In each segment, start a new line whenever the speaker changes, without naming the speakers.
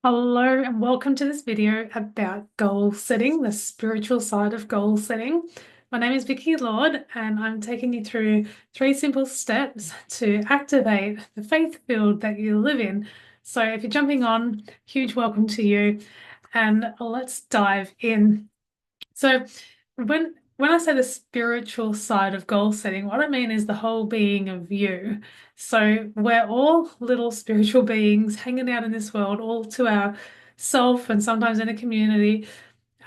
Hello and welcome to this video about goal setting, the spiritual side of goal setting. My name is Vicky Lord and I'm taking you through 3 simple steps to activate the faith field that you live in. So if you're jumping on, huge welcome to you and let's dive in. So when I say the spiritual side of goal setting, what I mean is the whole being of you. So we're all little spiritual beings hanging out in this world, all to ourself and sometimes in a community.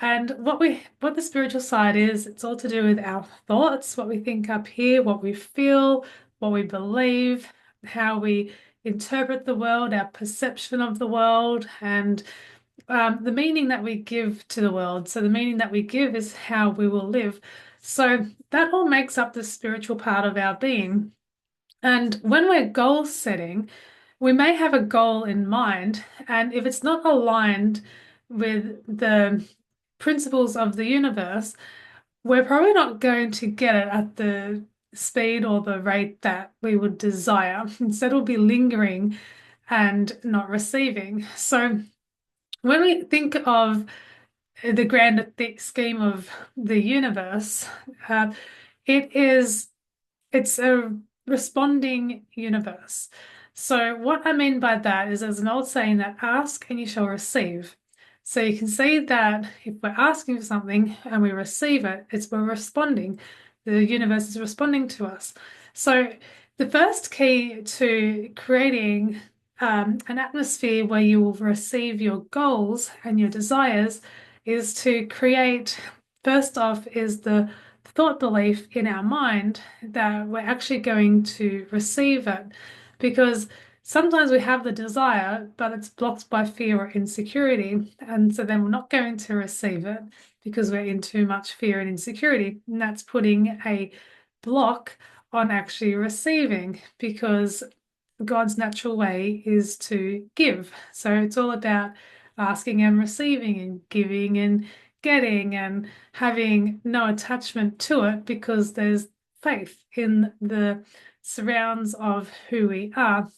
And what the spiritual side is, it's all to do with our thoughts, what we think up here, what we feel, what we believe, how we interpret the world, our perception of the world, and the meaning that we give to the world. So the meaning that we give is how we will live. So that all makes up the spiritual part of our being. And when we're goal setting, we may have a goal in mind, and if it's not aligned with the principles of the universe, we're probably not going to get it at the speed or the rate that we would desire. Instead, we'll be lingering and not receiving. So when we think of the grander scheme of the universe, uh, it is it's a responding universe. So what I mean by that is there's an old saying that ask and you shall receive. So you can see that if we're asking for something and we receive it, it's we're responding. The universe is responding to us. So the first key to creating an atmosphere where you will receive your goals and your desires is to create, first off, is the thought belief in our mind that we're actually going to receive it. Because sometimes we have the desire, but it's blocked by fear or insecurity. And so then we're not going to receive it because we're in too much fear and insecurity. And that's putting a block on actually receiving because God's natural way is to give. So it's all about asking and receiving and giving and getting and having no attachment to it because there's faith in the surrounds of who we are.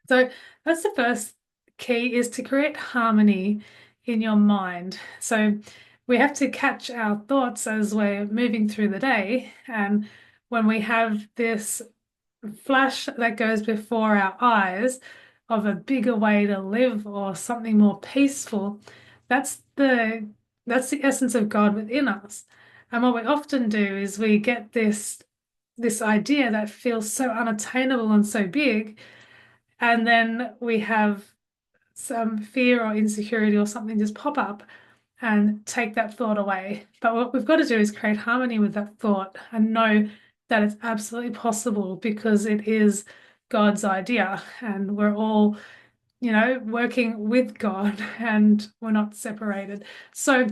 So that's the first key is to create harmony in your mind. So we have to catch our thoughts as we're moving through the day. And when we have this flash that goes before our eyes of a bigger way to live or something more peaceful, that's the essence of God within us. And what we often do is we get this idea that feels so unattainable and so big, and then we have some fear or insecurity or something just pop up and take that thought away. But what we've got to do is create harmony with that thought and know that it's absolutely possible because it is God's idea and we're all, working with God and we're not separated. So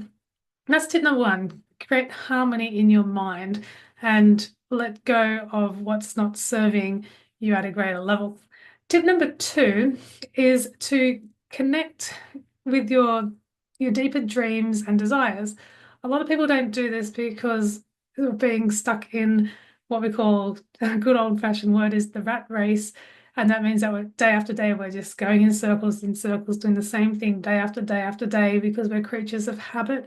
that's tip number one, create harmony in your mind and let go of what's not serving you at a greater level. Tip number two is to connect with your deeper dreams and desires. A lot of people don't do this because they're being stuck in what we call a good old-fashioned word is the rat race. And that means that day after day, we're just going in circles, doing the same thing day after day after day because we're creatures of habit.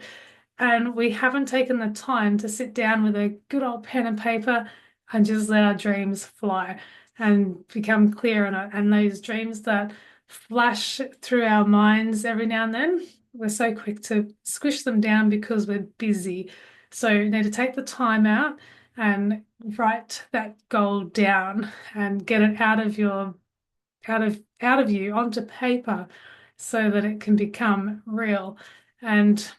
And we haven't taken the time to sit down with a good old pen and paper and just let our dreams fly and become clear on it. And those dreams that flash through our minds every now and then, we're so quick to squish them down because we're busy. So you need to take the time out and write that goal down and get it out of you onto paper so that it can become real. And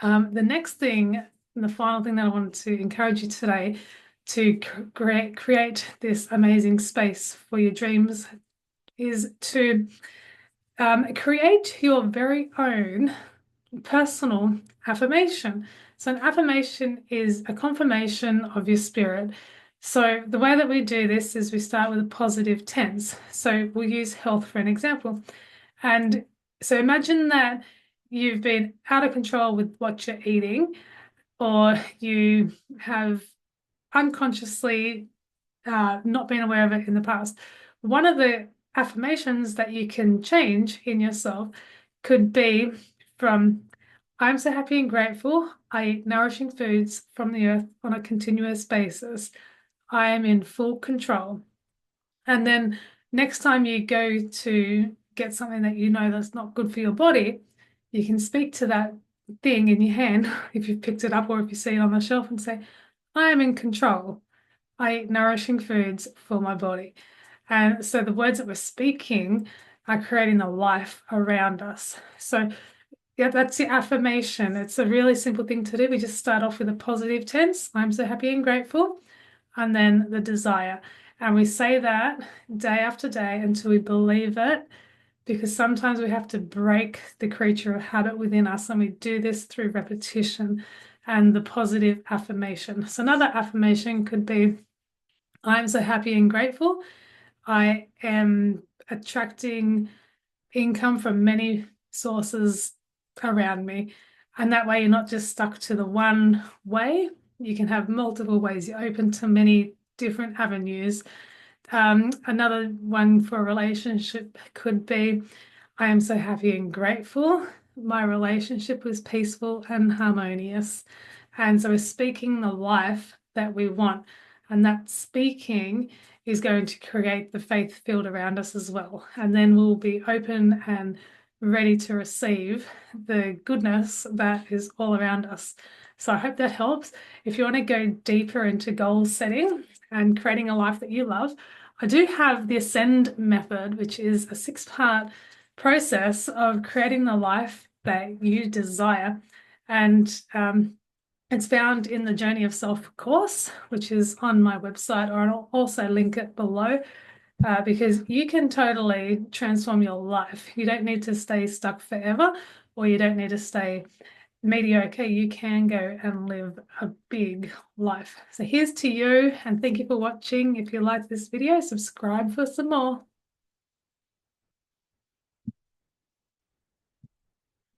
the next thing, and the final thing that I wanted to encourage you today to create this amazing space for your dreams is to create your very own personal affirmation. So an affirmation is a confirmation of your spirit. So the way that we do this is we start with a positive tense. So we'll use health for an example. And so imagine that you've been out of control with what you're eating, or you have unconsciously not been aware of it in the past. One of the affirmations that you can change in yourself could be from, I'm so happy and grateful. I eat nourishing foods from the earth on a continuous basis. I am in full control. And then next time you go to get something that you know that's not good for your body, you can speak to that thing in your hand, if you've picked it up or if you see it on the shelf, and say, I am in control. I eat nourishing foods for my body. And so the words that we're speaking are creating the life around us. So yeah, that's the affirmation. It's a really simple thing to do. We just start off with a positive tense. I'm so happy and grateful. And then the desire. And we say that day after day until we believe it, because sometimes we have to break the creature of habit within us. And we do this through repetition and the positive affirmation. So another affirmation could be, I'm so happy and grateful. I am attracting income from many sources around me. And that way you're not just stuck to the one way. You can have multiple ways. You're open to many different avenues. Another one for a relationship could be, I am so happy and grateful. My relationship was peaceful and harmonious. And so we're speaking the life that we want. And that speaking is going to create the faith field around us as well. And then we'll be open and ready to receive the goodness that is all around us. So I hope that helps. If you want to go deeper into goal setting and creating a life that you love, I do have the Ascend method, which is a 6-part process of creating the life that you desire. And it's found in the Journey of Self course, which is on my website, or I'll also link it below, because you can totally transform your life. You don't need to stay stuck forever, or you don't need to stay mediocre. You can go and live a big life. So here's to you, and thank you for watching. If you like this video, subscribe for some more.